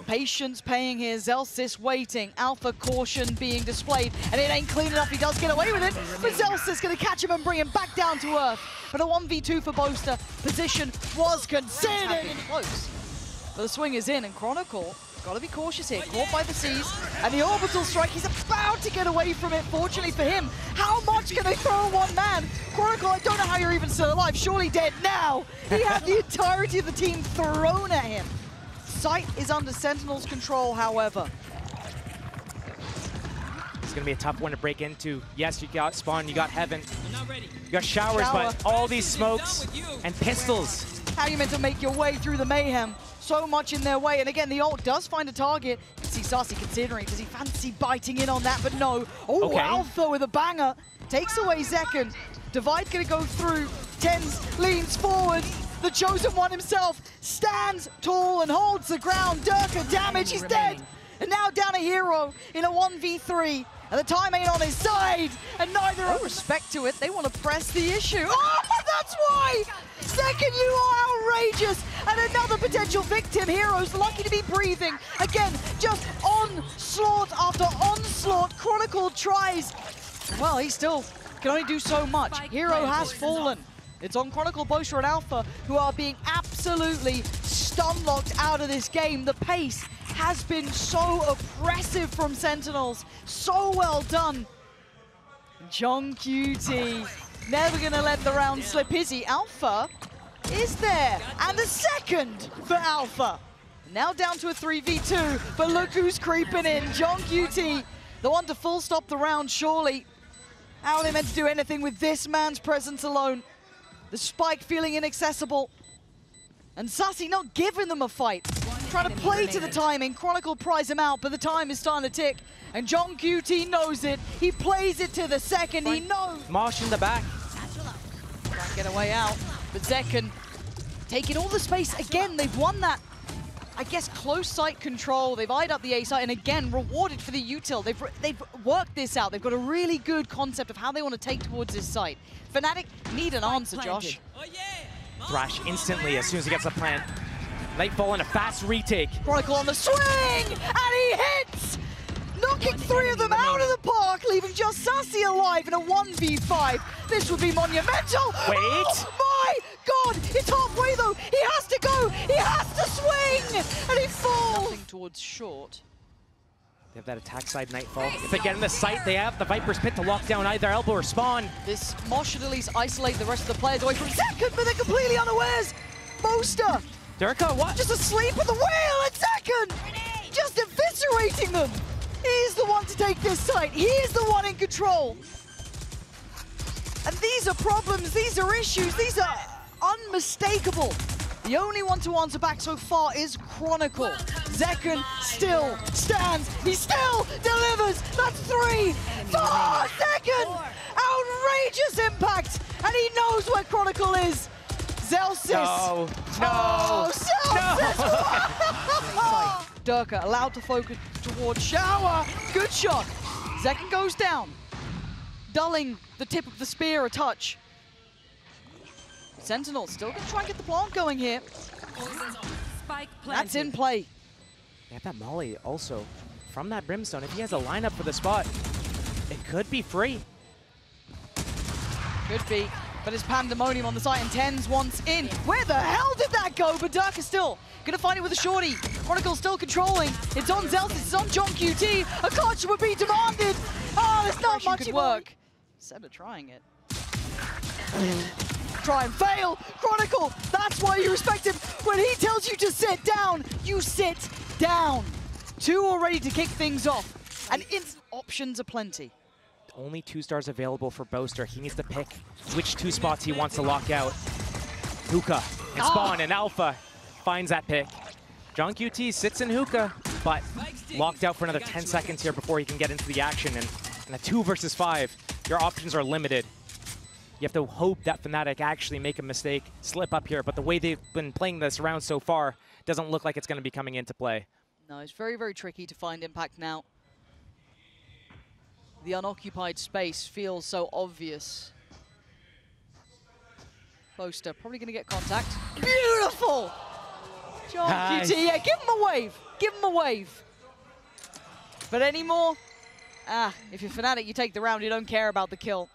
Speaker 2: Patience paying here. Zellsis waiting. Alpha caution being displayed. And it ain't clean enough. He does get away with it. But Zellsis going to catch him and bring him back down to earth. But a 1v2 for Boaster. Position was considered. Close. But the swing is in, and Chronicle, gotta be cautious here. Caught by the C's, and the orbital strike, he's about to get away from it, fortunately for him. How much can they throw one man? Chronicle, I don't know how you're even still alive, surely dead now. He had the entirety of the team thrown at him. Site is under Sentinels' control, however.
Speaker 1: It's going to be a tough one to break into. Yes, you got Spawn, you got Heaven, you got Showers, but all these smokes and pistols.
Speaker 2: How are you meant to make your way through the mayhem? So much in their way, and again, the ult does find a target. You can see Sacy considering, does he fancy biting in on that, but no. Oh, okay. Alpha with a banger. Takes away Zekken. Divide's going to go through. TenZ leans forward. The chosen one himself stands tall and holds the ground. Derke damage, he's dead. And now down a hero in a 1v3. And the time ain't on his side. And neither have respect to it. They want to press the issue. Oh, that's why! Zekken, you are outrageous. And another potential victim. Hero's lucky to be breathing. Again, just onslaught after onslaught. Chronicle tries. Well, he still can only do so much. Hero has fallen. It's on Chronicle, Boaster, and Alpha, who are being absolutely stun-locked out of this game. The pace has been so oppressive from Sentinels. So well done. johnqt, never going to let the round slip, is he? Alpha is there, and the second for Alpha. Now down to a 3v2, but look who's creeping in. johnqt, the one to full stop the round, surely. How are they meant to do anything with this man's presence alone? The spike feeling inaccessible. And Sacy not giving them a fight. Trying to play to the timing. Chronicle pries him out, but the time is starting to tick. And johnqt knows it. He plays it to the second. He knows.
Speaker 1: Marsh in the back.
Speaker 2: Trying to get a way out. But Zekken taking all the space. Again, they've won that, I guess, close sight control. They've eyed up the A site, and again, rewarded for the util. They've worked this out. They've got a really good concept of how they want to take towards this site. FNATIC need an answer, Josh.
Speaker 1: Thrash instantly as soon as he gets the plant. Nightfall and a fast retake.
Speaker 2: Chronicle on the swing, and he hits! Knocking three of them out of the park, leaving just Sacy alive in a 1v5. This would be monumental.
Speaker 1: Wait.
Speaker 2: Oh my God, it's halfway though. He has to go, he has to swing, and he falls. Nothing towards short.
Speaker 1: They have that attack side Nightfall. If they get in the sight, they have the Viper's Pit to lock down either elbow or Spawn.
Speaker 2: This Mosh should at least isolate the rest of the players away from Zekken, but they're completely unawares. Boaster.
Speaker 1: Derke, what?
Speaker 2: Just asleep at the wheel, and Zekken just eviscerating them. He's the one to take this site. He is the one in control. And these are problems, these are issues, these are unmistakable. The only one to answer back so far is Chronicle. Zekken still stands, he still delivers. That's 3, 4, Zekken! Outrageous impact, and he knows where Chronicle is. Zellsis.
Speaker 1: No.
Speaker 2: Oh, Zellsis! No. Derke allowed to focus towards Shower. Good shot. Zekken goes down, dulling the tip of the spear a touch. Sentinel still going to try and get the plant going here. That's in play.
Speaker 1: They have that Molly also from that Brimstone. If he has a lineup for the spot, it could be free.
Speaker 2: Could be, but it's pandemonium on the site, and TenZ wants in. Where the hell did that go? But Derke is still gonna find it with a shorty. Chronicle still controlling. It's on Zellsis, it's on johnqt. A clutch would be demanded. Oh, there's not much work. Instead of trying it. Try and fail. Chronicle, that's why you respect him. When he tells you to sit down, you sit down. 2 already to kick things off. And options are plenty.
Speaker 1: Only 2 stars available for Boaster. He needs to pick which 2 spots he wants to lock out. Hookah and Spawn and Alpha finds that pick. johnqt sits in Hookah, but locked out for another 10 seconds here before he can get into the action. And in a 2 versus 5, your options are limited. You have to hope that FNATIC actually make a mistake, slip up here, but the way they've been playing this round so far doesn't look like it's going to be coming into play.
Speaker 2: No, it's very, very tricky to find impact now. The unoccupied space feels so obvious. Boaster probably going to get contact. Beautiful! johnqt, yeah, give him a wave. Give him a wave. But anymore, if you're FNATIC, you take the round, you don't care about the kill.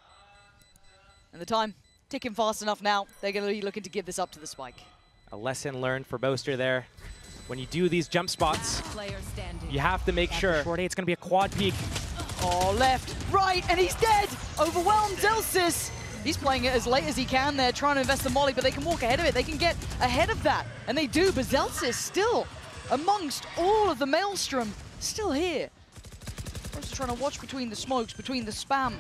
Speaker 2: And the time ticking fast enough now. They're going to be looking to give this up to the spike.
Speaker 1: A lesson learned for Boaster there. when you do these jump spots, you have to make sure. Short A, it's going to be a quad peek.
Speaker 2: Oh, left, right, and he's dead! Overwhelmed Zellsis! He's playing it as late as he can there, trying to invest the molly, but they can walk ahead of it. They can get ahead of that, and they do, but Zellsis still amongst all of the maelstrom, still here. Just trying to watch between the smokes, between the spam.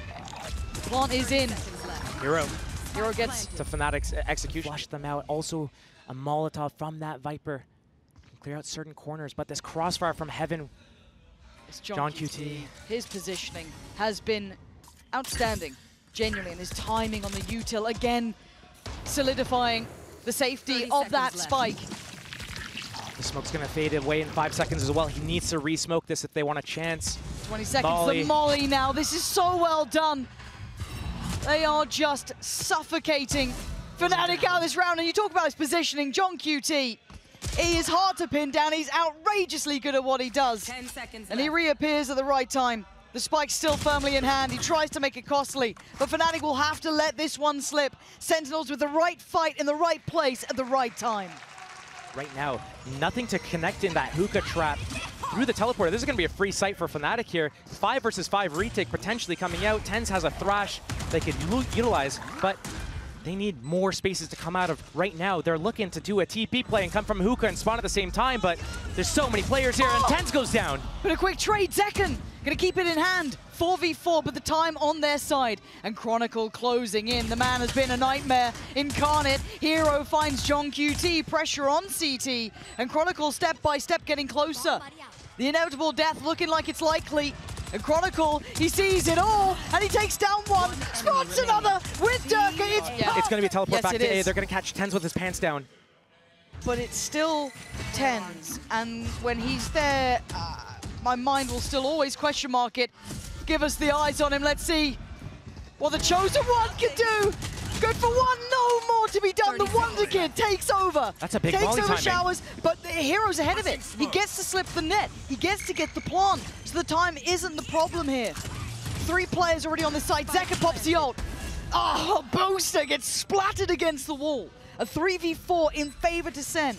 Speaker 2: Plant is in.
Speaker 1: Hiro
Speaker 2: gets
Speaker 1: to FNATIC's execution. Flush them out. Also, a Molotov from that Viper. Clear out certain corners, but this crossfire from heaven.
Speaker 2: It's johnqt. His positioning has been outstanding, genuinely, and his timing on the util again, solidifying the safety of that spike.
Speaker 1: The smoke's gonna fade away in 5 seconds as well. He needs to re-smoke this if they want a chance.
Speaker 2: 20 seconds, the molly now. This is so well done. They are just suffocating FNATIC out of this round, and you talk about his positioning, johnqt. He is hard to pin down. He's outrageously good at what he does.
Speaker 3: 10 seconds
Speaker 2: and he reappears at the right time. The spike's still firmly in hand. He tries to make it costly, but FNATIC will have to let this one slip. Sentinels with the right fight in the right place at the right time.
Speaker 1: Right now, nothing to connect in that hookah trap through the teleporter. This is going to be a free sight for FNATIC here. 5 versus 5 retake potentially coming out. TenZ has a thrash they could utilize, but they need more spaces to come out of right now. They're looking to do a TP play and come from hookah and spawn at the same time, but there's so many players here, and TenZ goes down.
Speaker 2: But a quick trade, zekken gonna keep it in hand. 4v4, but the time on their side. And Chronicle closing in. The man has been a nightmare incarnate. Hiro finds johnqt, pressure on CT, and Chronicle step by step getting closer. The inevitable death looking like it's likely. And Chronicle, he sees it all, and he takes down one, spots another with Derke.
Speaker 1: It's going to be a teleport back to A. They're going to catch TenZ with his pants down.
Speaker 2: But it's still TenZ, and when he's there, my mind will still always question mark it. Give us the eyes on him. Let's see what the Chosen One can do. Good for one, no more to be done. The Wonder Kid takes over.
Speaker 1: That's a big
Speaker 2: takes
Speaker 1: volley
Speaker 2: over
Speaker 1: timing.
Speaker 2: Showers, but the Hero's ahead of it. He gets to slip the net. He gets to get the plant. So the time isn't the problem here. 3 players already on the side. zekken pops the ult. Oh, Boaster gets splattered against the wall. A 3v4 in favor to Sen.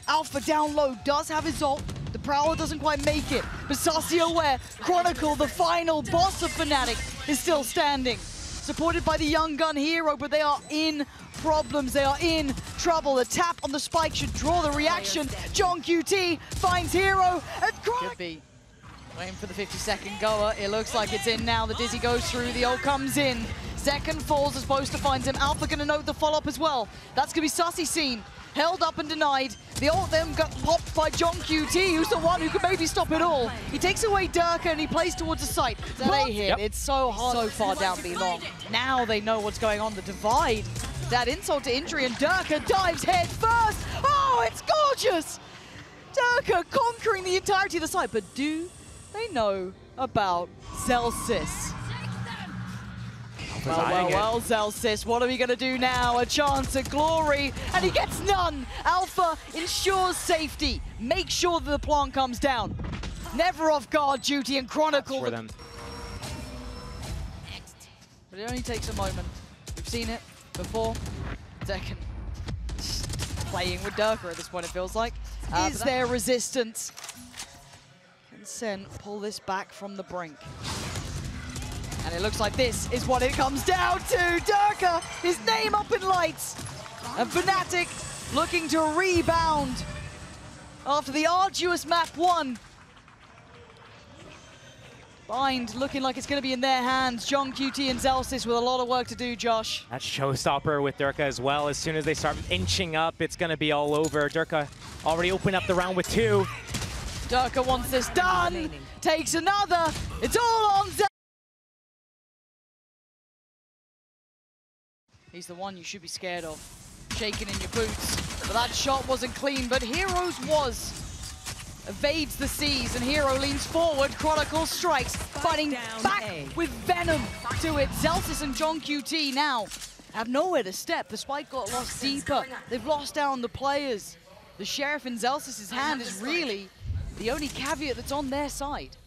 Speaker 2: Alpha down low does have his ult. The Prowler doesn't quite make it, but Sacy aware. Chronicle, the final boss of FNATIC, is still standing. Supported by the young gun Hiro, but they are in problems. They are in trouble. The tap on the spike should draw the reaction. johnqt finds Hiro, and Chronicle. Could be waiting for the 50-second goer. It looks like it's in now. The Dizzy goes through, the ult comes in. zekken falls as Boaster finds him. Alpha gonna note the follow-up as well. That's gonna be Sacy seen. Held up and denied. The ult then got popped by johnqt, who's the one who could maybe stop it all. He takes away Derke and he plays towards the site. They hit. It's so hard, so far down B long. Now they know what's going on. The divide. That insult to injury, and Derke dives head first. Oh, it's gorgeous! Derke conquering the entirety of the site, but do they know about Zellsis? Well, Zellsis, what are we going to do now? A chance at glory, and he gets none. Alpha ensures safety. Make sure that the plant comes down. Never off guard duty, and Chronicle.
Speaker 1: For them.
Speaker 2: But it only takes a moment. We've seen it before. zekken playing with Derke at this point, it feels like. Is there resistance? Can Sen pull this back from the brink? And it looks like this is what it comes down to. Derke, his name up in lights. And FNATIC looking to rebound after the arduous map 1. Bind looking like it's going to be in their hands. johnqt and Zellsis with a lot of work to do, Josh.
Speaker 1: That's showstopper with Derke as well. As soon as they start inching up, it's going to be all over. Derke already opened up the round with 2.
Speaker 2: Derke wants this done. Takes another. It's all on Zellsis. He's the one you should be scared of. Shaking in your boots. But that shot wasn't clean, but Hiro's was. Evades the seas, and Hiro leans forward. Chronicle strikes, fighting back with venom to it. Zellsis and johnqt now have nowhere to step. The spike got lost deeper. They've lost out on the players. The Sheriff in Zellsis' hand is really the only caveat that's on their side.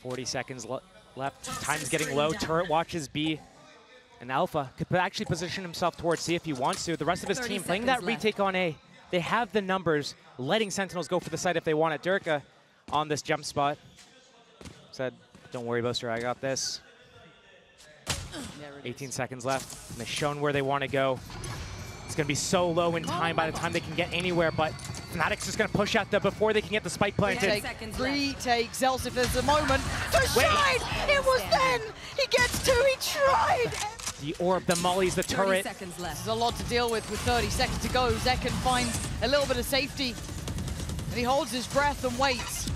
Speaker 1: 40 seconds left. Time's getting low. Turret watches B. And Alpha could actually position himself towards C if he wants to. The rest of his team playing that retake on A. They have the numbers. letting Sentinels go for the site if they want it. Derke on this jump spot said, don't worry, Boaster, I got this. 18 seconds left, and they've shown where they want to go. It's going to be so low in time by the time they can get anywhere, but FNATIC's just going to push out before they can get the spike planted.
Speaker 2: Retake, Zellsis, if there's a moment. To shine! It was then! He gets two, he tried!
Speaker 1: The orb, the mollies, the turret.
Speaker 2: There's a lot to deal with 30 seconds to go. Zekken finds a little bit of safety, and he holds his breath and waits.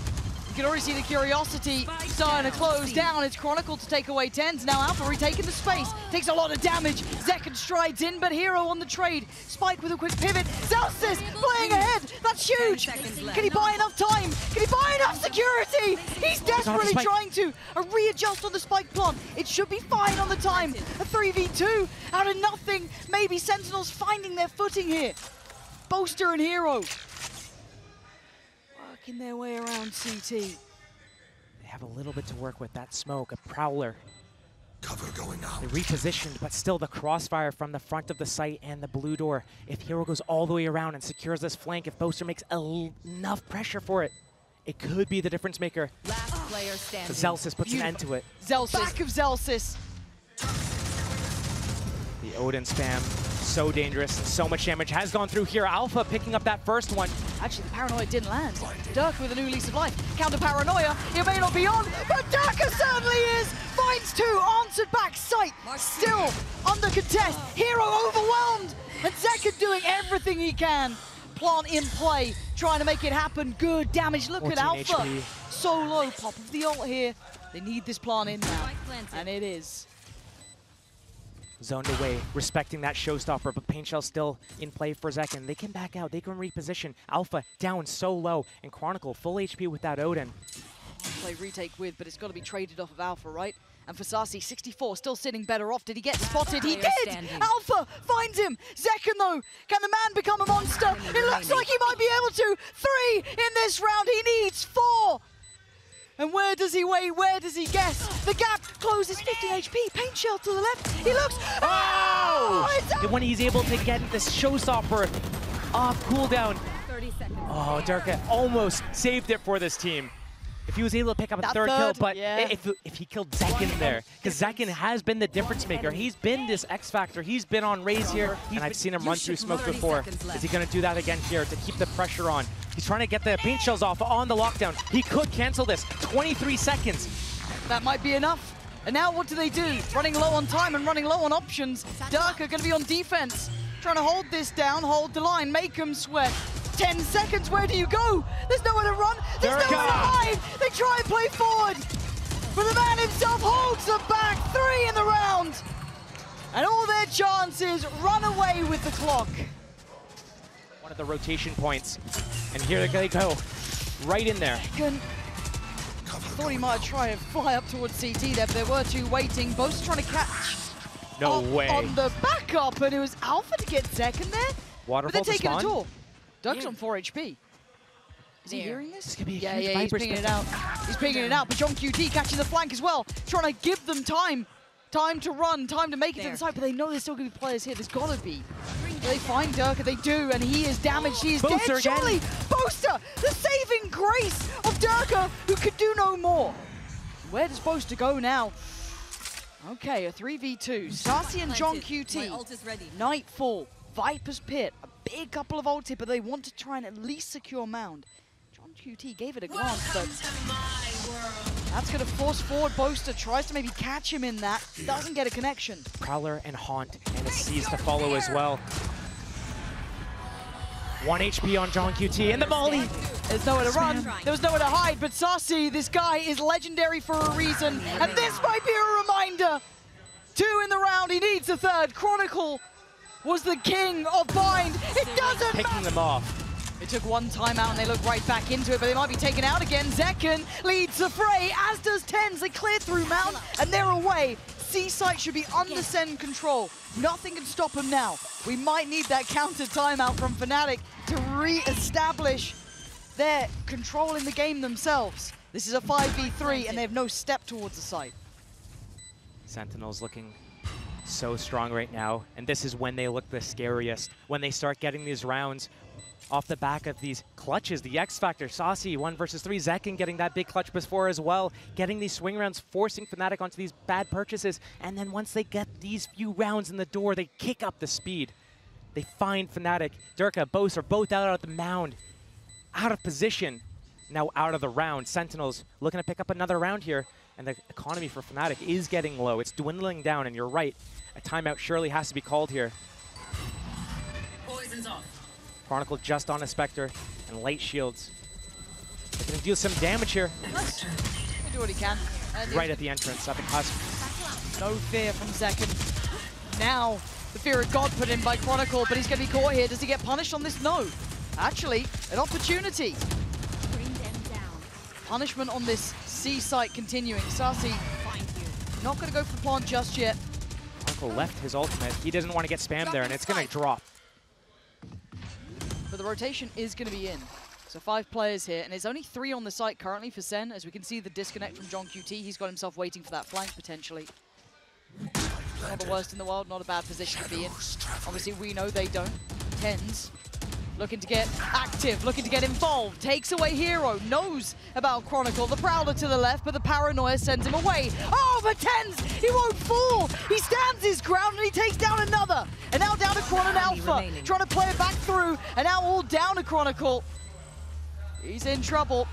Speaker 2: You can already see the curiosity starting to close down. It's Chronicle to take away TenZ. Now Alpha retaking the space. Takes a lot of damage. Zekken strides in, but Hiro on the trade. Spike with a quick pivot. Zellsis playing ahead. That's huge. Can he buy enough time? Can he buy enough security? He's desperately trying to readjust on the spike plant. It should be fine on the time. A 3v2 out of nothing. Maybe Sentinels finding their footing here. Boaster and Hiro working their way around CT.
Speaker 1: They have a little bit to work with. That smoke, a prowler.
Speaker 4: Cover going out.
Speaker 1: They repositioned, but still the crossfire from the front of the site and the blue door. If Hiro goes all the way around and secures this flank, if Boaster makes enough pressure for it, it could be the difference maker.
Speaker 3: Last player standing.
Speaker 1: Zellsis puts an end to it.
Speaker 2: Zellsis. Back of Zellsis.
Speaker 1: The Odin spam, so dangerous, and so much damage has gone through here. Alpha picking up that first one.
Speaker 2: Actually, the paranoia didn't land. Derke with a new lease of life. Counter paranoia, it may not be on, but Derke certainly is! Finds two, answered back, sight, still under contest. Hiro overwhelmed, and Zekken doing everything he can. Plant in play, trying to make it happen. Good damage, look at Alpha.
Speaker 1: HP.
Speaker 2: So low, pop of the ult here. They need this plant in now, and it is.
Speaker 1: Zoned away, respecting that showstopper, but Paint Shell's still in play for Zekken. They can back out, they can reposition. Alpha down so low, and Chronicle full HP with that Odin.
Speaker 2: Play retake with, but it's got to be traded off of Alpha, right? And for Sacy, 64, still sitting better off. Did he get spotted? He did! Alpha finds him! Zekken, though, can the man become a monster? It looks like he might be able to. 3 in this round, he needs 4! And where does he wait? Where does he guess? The gap closes, 15 HP. Paint Shell to the left. He looks.
Speaker 1: Oh! When he's able to get this showstopper off cooldown.
Speaker 3: 30 seconds.
Speaker 1: Oh, Derke almost saved it for this team. If he was able to pick up a third kill, but if he killed Zekken there, because Zekken has been the difference maker. He's been this X factor. He's been on Raze here, and I've seen him run through smoke before. Is he going to do that again here to keep the pressure on? He's trying to get the paint shells off on the lockdown. He could cancel this. 23 seconds.
Speaker 2: That might be enough. And now what do they do? Running low on time and running low on options. Derke going to be on defense. Trying to hold this down, hold the line, make him sweat. 10 seconds, where do you go? There's nowhere to run, there's nowhere to hide. They try and play forward, but the man himself holds them back. 3 in the round. And all their chances run away with the clock.
Speaker 1: One of the rotation points, and here they go, right in there.
Speaker 2: Thought he might try and fly up towards CT there, but there were two waiting. Both trying to catch
Speaker 1: No way.
Speaker 2: on the backup, and it was Alpha to get Zekken there.
Speaker 1: Waterfall
Speaker 2: but they're taking
Speaker 1: to
Speaker 2: a
Speaker 1: spawn.
Speaker 2: tour. Derke's on 4 HP. Is he hearing this?
Speaker 1: This could be a
Speaker 2: yeah,
Speaker 1: huge
Speaker 2: he's
Speaker 1: Viper
Speaker 2: pinging
Speaker 1: spin.
Speaker 2: it out. He's pinging it out, but johnqt catching the flank as well. Trying to give them time. Time to run, time to make it to the side, but they know there's still going to be players here. There's got to be. They find Derke, they do, and he is damaged. He is
Speaker 1: Boaster
Speaker 2: dead, surely. Boaster, the saving grace of Derke, who could do no more. Where does Boaster go now? Okay, a 3v2. Sacy and johnqt. Nightfall, Viper's Pit, a big couple of ulti, but they want to try and at least secure Mound. johnqt gave it a glance, but that's going to force forward Boaster. Tries to maybe catch him in that. Doesn't get a connection.
Speaker 1: Prowler and Haunt, and a Seize to follow as well. 1 HP on johnqt, and the volley.
Speaker 2: There's nowhere to run, there was nowhere to hide, but Sacy, this guy is legendary for a reason, and this might be a reminder. 2 in the round, he needs a third. Chronicle was the king of bind. It doesn't matter.
Speaker 1: Picking them off.
Speaker 2: They took one timeout and they look right back into it, but they might be taken out again. Zekken leads the fray, as does TenZ. They clear through Mount, and they're away. C-Site should be under Sen control. Nothing can stop them now. We might need that counter timeout from FNATIC to re-establish their control in the game themselves. This is a 5v3, and they have no step towards the site.
Speaker 1: Sentinels looking so strong right now, and this is when they look the scariest. When they start getting these rounds off the back of these clutches, the X Factor. Sacy, 1 versus 3. Zekken getting that big clutch before as well. Getting these swing rounds, forcing FNATIC onto these bad purchases. And then once they get these few rounds in the door, they kick up the speed. They find FNATIC. Derke, Boaster, both out at the mound. Out of position. Now out of the round. Sentinels looking to pick up another round here. And the economy for FNATIC is getting low. It's dwindling down, and you're right. A timeout surely has to be called here.
Speaker 3: Poison's off.
Speaker 1: Chronicle just on a Spectre, and light shields. They're going to deal some damage here.
Speaker 2: Nice. He'll do what he can.
Speaker 1: Right at the entrance, at the cusp.
Speaker 2: No fear from Zekken. Now, the fear of God put in by Chronicle, but he's going to be caught here. Does he get punished on this? No. Actually, an opportunity.
Speaker 3: Bring them down.
Speaker 2: Punishment on this C site continuing. Sacy, not going to go for the plant just yet.
Speaker 1: Chronicle left his ultimate. He doesn't want to get spammed there, and it's going to drop.
Speaker 2: But the rotation is going to be in. So 5 players here, and there's only 3 on the site currently for Sen. As we can see the disconnect from johnqt, he's got himself waiting for that flank potentially. Not the worst in the world, not a bad position to be in. Obviously we know they don't. TenZ looking to get active, looking to get involved. Takes away Hero, knows about Chronicle. The Prowler to the left, but the paranoia sends him away. Oh, but TenZ, he won't fall. He stands his ground and he takes down another. And now down to Chron and Alpha, trying to play it back through. And now all down to Chronicle. He's in trouble.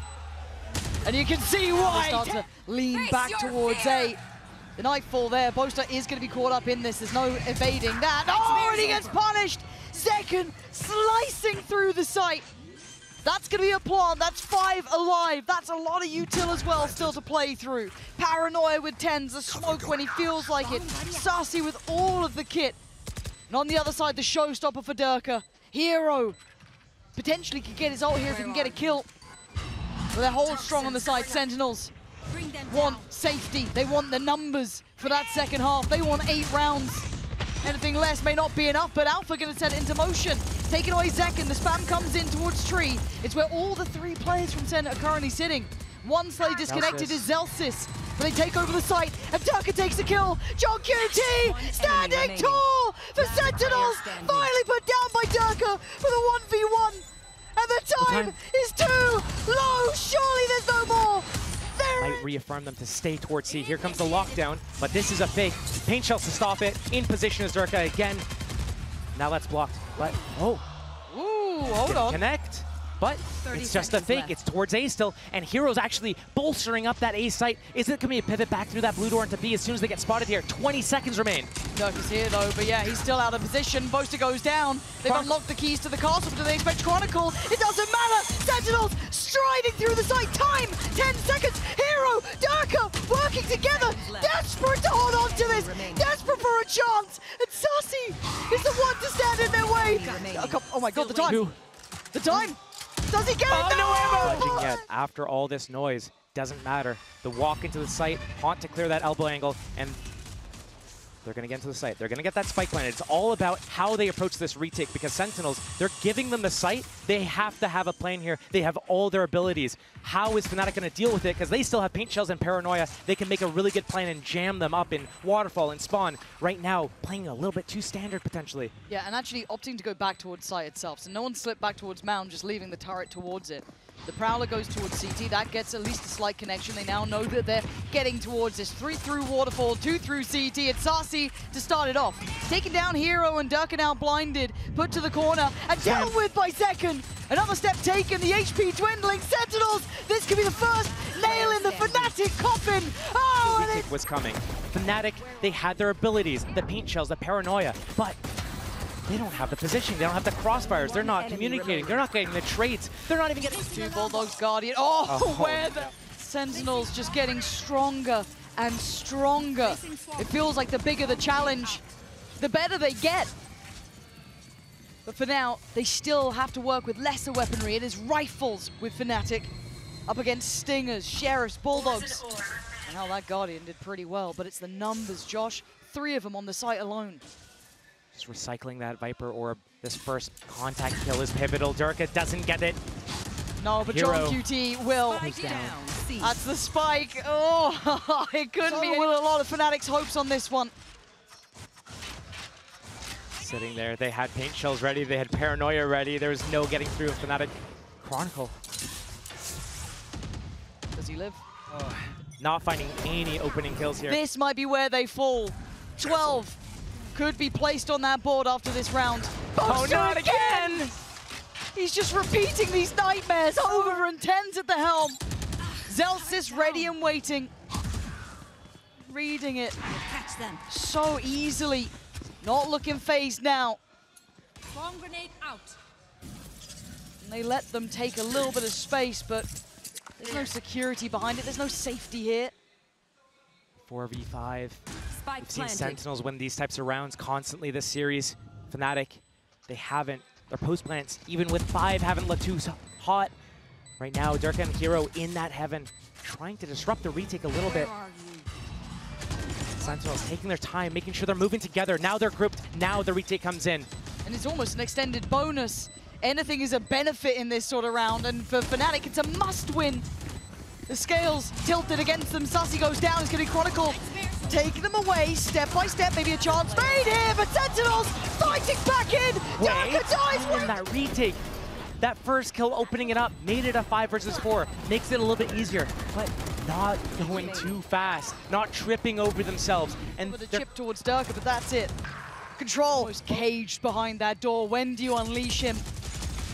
Speaker 2: And you can see why. Start to lean back towards A. The Nightfall there. Boaster is going to be caught up in this. There's no evading that. Oh, and he gets punished. Zekken slicing through the site. That's going to be a plant. That's 5 alive. That's a lot of util as well still to play through. Paranoia with TenZ. The smoke when he feels like it. Sacy with all of the kit. And on the other side, the showstopper for Derke. Hero potentially could get his ult here if he can get a kill. But they're hold strong on the side. Sentinels want safety. They want the numbers for that second half. They want 8 rounds. Anything less may not be enough, but Alpha going to set it into motion. Taking away Zekken. The spam comes in towards Tree. It's where all the 3 players from Sen are currently sitting. One slay disconnected is Zellsis. But they take over the site, and Derke takes the kill. johnqt standing tall for Sentinels. Finally put down by Derke for the 1v1. And the time is too low. Surely there's no more.
Speaker 1: Might reaffirm them to stay towards C. Here comes the lockdown, but this is a fake. Paint shells to stop it. In position is Derke again. Now that's blocked. But
Speaker 2: ooh, hold on.
Speaker 1: Connect. But it's just a fake.
Speaker 2: Left.
Speaker 1: It's towards A still, and Hero's actually bolstering up that A site. Is it going to be a pivot back through that blue door into B as soon as they get spotted here? 20 seconds remain.
Speaker 2: Derke's here though, but yeah, he's still out of position. Boaster goes down. They've unlocked the keys to the castle, but do they expect Chronicle? It doesn't matter. Sentinels striding through the site. Time, 10 seconds. Hero, Derke working together. Desperate to hold on to this. Desperate for a chance. And Sacy is the one to stand in their way. Oh my god, the time. The time. Does he get it? No
Speaker 1: ammo! Yet. After all this noise, doesn't matter. The walk into the site, Haunt to clear that elbow angle, and they're going to get into the site. They're going to get that spike planted. It's all about how they approach this retake, because Sentinels, they're giving them the site. They have to have a plan here. They have all their abilities. How is FNATIC going to deal with it? Because they still have paint shells and paranoia. They can make a really good plan and jam them up in waterfall and spawn. Right now, playing a little bit too standard, potentially.
Speaker 2: Yeah, and actually opting to go back towards site itself. So no one slipped back towards mound, just leaving the turret towards it. The Prowler goes towards CT. That gets at least a slight connection. They now know that they're getting towards this. 3 through Waterfall, 2 through CT. It's Sacy to start it off. Taking down Hero, and Derke now blinded. Put to the corner and dealt with by Zekken. Another step taken. The HP dwindling. Sentinels. This could be the first nail in the FNATIC coffin. Oh, and it
Speaker 1: was coming. FNATIC, they had their abilities. The paint shells, the paranoia. But they don't have the positioning. They don't have the crossfires. They're not communicating. They're not getting the trades. They're not even getting
Speaker 2: 2 Bulldogs Guardian. Oh, where the Sentinels just getting stronger and stronger. It feels like the bigger the challenge, the better they get. But for now, they still have to work with lesser weaponry. It is rifles with FNATIC up against Stingers, Sheriffs, Bulldogs. And how that Guardian did pretty well, but it's the numbers, Josh. 3 of them on the site alone.
Speaker 1: Just recycling that Viper Orb. This first contact kill is pivotal. Derke doesn't get it.
Speaker 2: No, but johnqt will. That's the spike. Oh, it couldn't be a lot of FNATIC's hopes on this one.
Speaker 1: sitting there. They had paint shells ready. They had paranoia ready. There was no getting through FNATIC. Chronicle.
Speaker 2: Does he live?
Speaker 1: Oh, not finding any opening kills here.
Speaker 2: This might be where they fall. 12 could be placed on that board after this round.
Speaker 1: Oh, not again!
Speaker 2: He's just repeating these nightmares over, and TenZ at the helm. Zellsis ready and waiting. Reading it
Speaker 3: Catch them.
Speaker 2: so easily. Not looking phased now.
Speaker 3: Bomb grenade out.
Speaker 2: And they let them take a little bit of space, but there's no security behind it. There's no safety here.
Speaker 1: 4v5.
Speaker 3: Spike
Speaker 1: We've seen
Speaker 3: planted.
Speaker 1: Sentinels win these types of rounds constantly this series. FNATIC, they haven't. Their post plants, even with 5, haven't looked too hot. Right now, Derke and Hiro in that heaven, trying to disrupt the retake a little bit.
Speaker 3: Where are you?
Speaker 1: Sentinels taking their time, making sure they're moving together. Now they're grouped. Now the retake comes in.
Speaker 2: And it's almost an extended bonus. Anything is a benefit in this sort of round, and for FNATIC, it's a must-win. The scales tilted against them. Sacy goes down. It's going to be Chronicle taking them away step by step. Maybe a chance made here, but Sentinels fighting back in. Derke dies.
Speaker 1: And that retake, that first kill opening it up, made it a 5 versus 4. Makes it a little bit easier, but not going too fast, not tripping over themselves. And
Speaker 2: With a chip towards Derke, but that's it. Control is caged behind that door. When do you unleash him?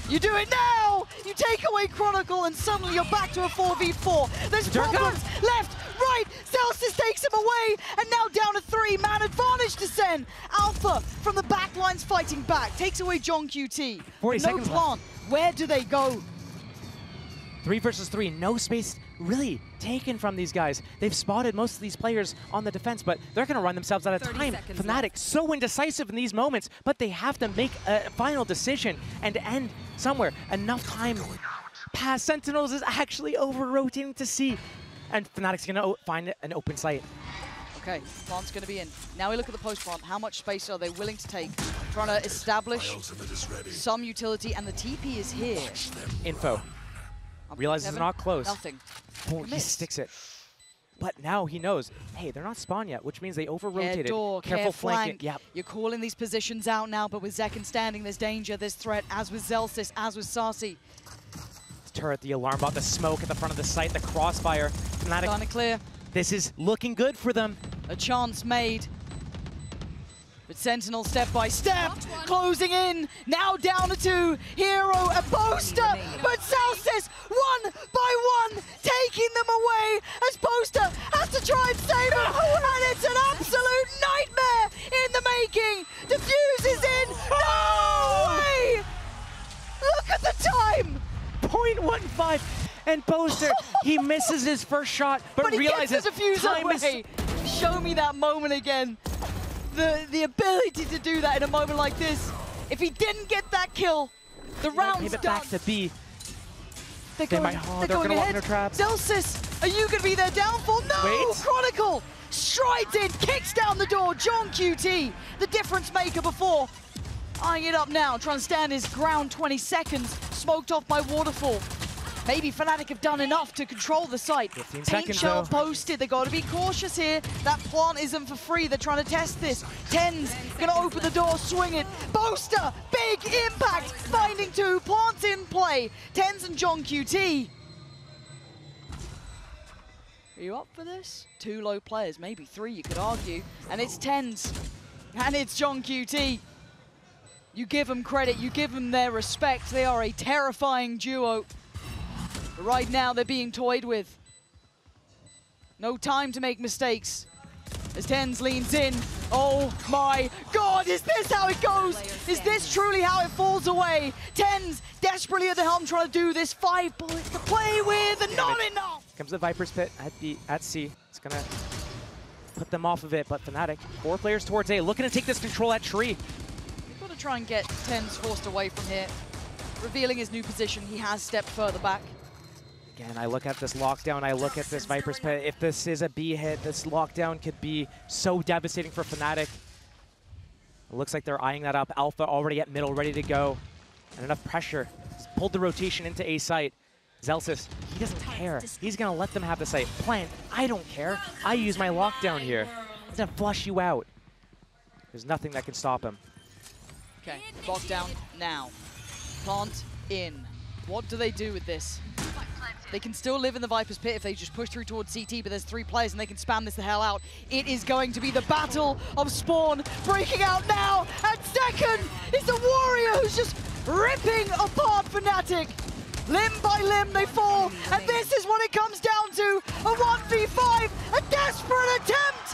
Speaker 2: You do it now! You take away Chronicle, and suddenly you're back to a 4v4. There's problems left, right. Zellsis takes him away, and now down to 3. Man advantage to Sen. Alpha from the back lines fighting back. Takes away johnqt.
Speaker 1: 40
Speaker 2: no
Speaker 1: seconds
Speaker 2: plant. Where do they go?
Speaker 1: 3 versus 3, no space really taken from these guys. They've spotted most of these players on the defense, but they're going to run themselves out of
Speaker 3: 30
Speaker 1: time.
Speaker 3: seconds
Speaker 1: FNATIC
Speaker 3: left.
Speaker 1: so indecisive in these moments, but they have to make a final decision and end somewhere. Enough time past Sentinels is actually over-rotating to C, and FNATIC's going to find an open site.
Speaker 2: Okay, plant's going to be in. Now we look at the post plant. How much space are they willing to take? Trying to establish
Speaker 4: My ultimate is ready.
Speaker 2: some utility, and the TP is here.
Speaker 1: Info. Realizes
Speaker 2: Kevin,
Speaker 1: they're not close.
Speaker 2: Nothing.
Speaker 1: Oh, he
Speaker 2: Missed.
Speaker 1: sticks it. But now he knows, hey, they're not spawned yet, which means they over-rotated.
Speaker 2: Door,
Speaker 1: Careful
Speaker 2: flank.
Speaker 1: flanking. Yep.
Speaker 2: You're calling these positions out now, but with zekken standing, there's danger, there's threat, as with Zellsis, as with Sacy.
Speaker 1: Turret, the alarm bot, the smoke at the front of the site, the crossfire. FNATIC,
Speaker 2: Kind of clear.
Speaker 1: this is looking good for them.
Speaker 2: A chance made. But Sentinel step by step, closing in, now down to 2, Hiro and Boaster, but Zellsis, one by one, taking them away as Boaster has to try and save him, and it's an absolute nightmare in the making. Diffuse is in, no way! Look at the time!
Speaker 1: 0.15, and Boaster, he misses his first shot, but
Speaker 2: He
Speaker 1: realizes
Speaker 2: gets the diffuse
Speaker 1: time is...
Speaker 2: away. Show me that moment again. The ability to do that in a moment like this. If he didn't get that kill, the round's
Speaker 1: Give it
Speaker 2: done.
Speaker 1: back to B.
Speaker 2: They're
Speaker 1: They
Speaker 2: going,
Speaker 1: might- oh,
Speaker 2: they're
Speaker 1: they're
Speaker 2: going
Speaker 1: gonna lock
Speaker 2: ahead.
Speaker 1: their traps.
Speaker 2: Zellsis, are you going to be their downfall? No!
Speaker 1: Wait.
Speaker 2: Chronicle strides in, kicks down the door. johnqt, the difference maker before. Eyeing it up now, trying to stand his ground 20 seconds. Smoked off by Waterfall. Maybe FNATIC have done enough to control the site.
Speaker 1: 15
Speaker 2: Paint
Speaker 1: seconds,
Speaker 2: shell
Speaker 1: though.
Speaker 2: posted. They got to be cautious here. That plant isn't for free. They're trying to test this. TenZ going to open the door, swing it. Boaster, big impact. Finding 2. Plants in play. TenZ and johnqt. Are you up for this? 2 low players, maybe 3 you could argue. And it's TenZ. And it's johnqt. You give them credit. You give them their respect. They are a terrifying duo. But right now, they're being toyed with. No time to make mistakes. As TenZ leans in. Oh my God, is this how it goes? Is this truly how it falls away? TenZ desperately at the helm trying to do this. 5 bullets to play with and not enough.
Speaker 1: Comes the Viper's Pit at C. It's gonna put them off of it, but FNATIC, 4 players towards A, looking to take this control at tree.
Speaker 2: We've got to try and get TenZ forced away from here. Revealing his new position, he has stepped further back.
Speaker 1: Again, I look at this lockdown, I look at this Viper's Pit. If this is a B hit, this lockdown could be so devastating for FNATIC. It looks like they're eyeing that up. Alpha already at middle, ready to go. And enough pressure. He's pulled the rotation into A site. Zellsis, he doesn't care. He's gonna let them have the site. Plant, I don't care. I use my lockdown here. He's gonna flush you out. There's nothing that can stop him.
Speaker 2: Okay, locked down now. Plant in. What do they do with this? They can still live in the Viper's Pit if they just push through towards CT, but there's 3 players and they can spam this the hell out. It is going to be the battle of Spawn breaking out now, and second is the Warrior who's just ripping apart FNATIC. Limb by limb they fall, and this is what it comes down to, a 1v5, a desperate attempt